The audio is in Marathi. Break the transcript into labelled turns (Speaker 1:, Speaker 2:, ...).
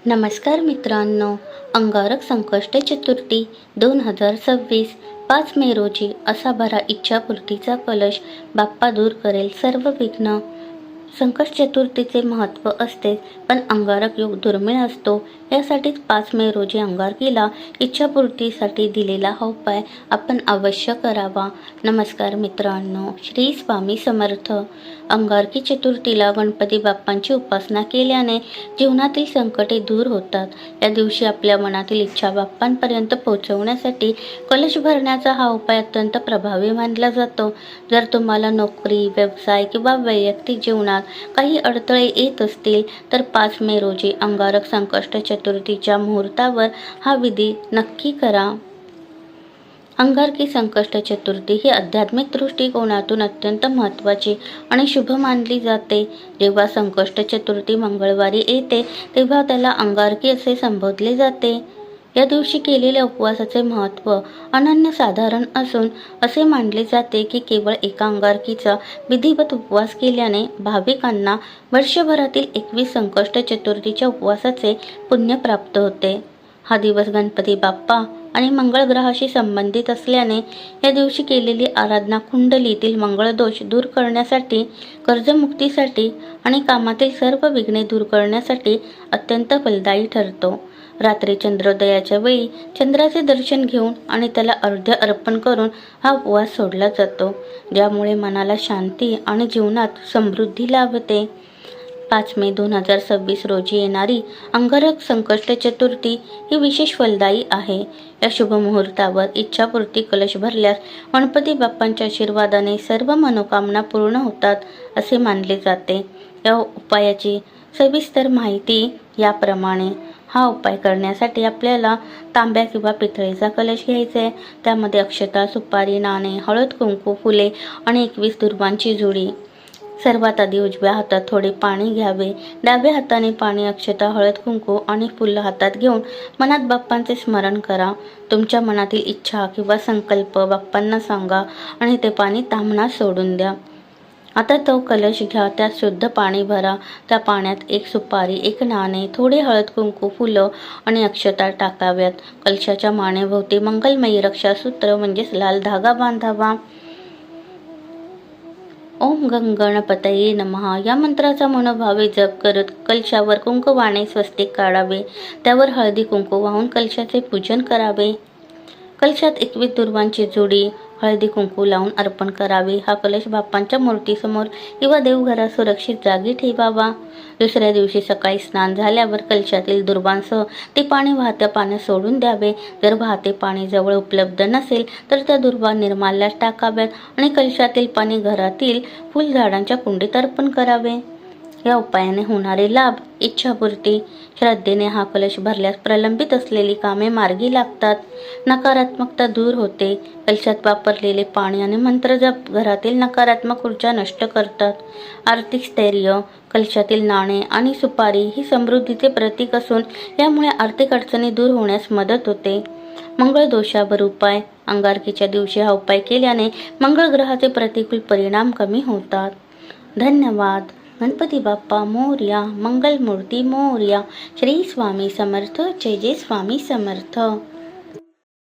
Speaker 1: नमस्कार मित्रांनो, अंगारक संकष्ट चतुर्थी 2026 5 मे रोजी असा भरा इच्छापूर्तीचा कलश बाप्पा दूर करेल सर्व विघ्न. संकष्ट चतुर्थीचे महत्त्व असते, पण अंगारक योग दुर्मिळ असतो. यासाठीच 5 मे रोजी अंगारकीला इच्छापूर्तीसाठी दिलेला हा उपाय आपण अवश्य करावा. नमस्कार मित्रांनो, श्री स्वामी समर्थ. अंगारकी चतुर्थीला गणपती बाप्पांची उपासना केल्याने जीवनातील संकटे दूर होतात. या दिवशी आपल्या मनातील इच्छा बाप्पांपर्यंत पोहोचवण्यासाठी कलश भरण्याचा हा उपाय अत्यंत प्रभावी मानला जातो. जर तुम्हाला नोकरी, व्यवसाय किंवा वैयक्तिक जीवनात काही अडथळे येत असतील तर 5 मे रोजी अंगारक संकष्ट चतुर्थीच्या मुहूर्तावर हा विधी नक्की करा. अंगारकी संकष्ट चतुर्थी ही आध्यात्मिक दृष्टिकोनातून अत्यंत महत्त्वाची आणि शुभ मानली जाते. जेव्हा संकष्ट चतुर्थी मंगळवारी येते तेव्हा त्याला अंगारकी असे संबोधले जाते. या दिवशी केलेल्या उपवासाचे महत्त्व अनन्यसाधारण असून असे मानले जाते की केवळ एका अंगारकीचा विधिवत उपवास केल्याने भाविकांना वर्षभरातील 21 संकष्ट चतुर्थीच्या उपवासाचे पुण्य प्राप्त होते. हा दिवस गणपती बाप्पा आणि मंगळ ग्रहाशी संबंधित असल्याने या दिवशी केलेली आराधना कुंडलीतील मंगळदोष दूर करण्यासाठी, कर्जमुक्तीसाठी आणि कामातील सर्व विघ्ने दूर करण्यासाठी अत्यंत फलदायी ठरतो. रात्री चंद्रोदयाच्या वेळी चंद्राचे दर्शन घेऊन आणि त्याला अर्घ्य अर्पण करून हा उपवास सोडला जातो, ज्यामुळे मनाला शांती आणि जीवनात समृद्धी लाभते. 5 मे 2026 रोजी येणारी अंगारक संकष्ट चतुर्थी ही विशेष फलदायी आहे. या शुभ मुहूर्तावर इच्छापूर्ती कलश भरल्यास गणपती बाप्पांच्या आशीर्वादाने सर्व मनोकामना पूर्ण होतात असे मानले जाते. या उपायाची सविस्तर माहिती याप्रमाणे. हा उपाय करण्यासाठी आपल्याला तांब्या किंवा पितळेचा कलश घ्यायचा आहे. त्यामध्ये अक्षता, सुपारी, नाणे, हळद, कुंकू, फुले आणि 21 दुर्वांची जुडी. सर्वात आधी उजव्या हातात थोडे पाणी घ्यावे. डाव्या हाताने पाणी, अक्षता, हळद, कुंकू आणि फुलं हातात घेऊन मनात बाप्पांचे स्मरण करा. तुमच्या मनातील इच्छा किंवा संकल्प बाप्पांना सांगा आणि ते पाणी ताम्हणास सोडून द्या. आता तो कलश घ्या, त्यात शुद्ध पाणी भरा. त्या पाण्यात एक सुपारी, एक नाणे, थोडे हळद, कुंकू, फुलं आणि अक्षता टाकाव्यात. कलशाच्या मानेभोवती मंगलमयी रक्षासूत्र म्हणजेच लाल धागा बांधावा. ओम गंग गणपतये नमः या मंत्राचा मनोभावे जप करत कलशावर कुंकवाने स्वस्तिक काढावे. त्यावर हळदी कुंकू वाहून कलशाचे पूजन करावे. कलशात 21 दुर्वांची जोडी हळदी कुंकू लावून अर्पण करावे. हा कलश बाप्पांच्या मूर्तीसमोर किंवा देवघरात सुरक्षित जागी ठेवावा. दुसऱ्या दिवशी सकाळी स्नान झाल्यावर कलशातील दुर्वांसह ते पाणी वाहत्या पाण्यात सोडून द्यावे. जर वाहते पाणी जवळ उपलब्ध नसेल तर त्या दुर्वा निर्माल्यात टाकाव्यात आणि कलशातील पाणी घरातील फुलझाडांच्या कुंडीत अर्पण करावे. या उपायाने होणारे लाभ: इच्छापूर्ती. श्रद्धेने हा कलश भरल्यास प्रलंबित असलेली कामे मार्गी लागतात. नकारात्मकता दूर होते. कलशात वापरलेले पाणी आणि मंत्रजप घरातील नकारात्मक ऊर्जा नष्ट करतात. आर्थिक स्थैर्य. कलशातील नाणे आणि सुपारी ही समृद्धीचे प्रतीक असून यामुळे आर्थिक अडचणी दूर होण्यास मदत होते. मंगळ दोषावर उपाय. अंगारकीच्या दिवशी हा उपाय केल्याने मंगळ ग्रहाचे प्रतिकूल परिणाम कमी होतात. धन्यवाद. गणपती बाप्पा मोरया. मंगलमूर्ती मोरया. श्री स्वामी समर्थ. जय जय स्वामी समर्थ.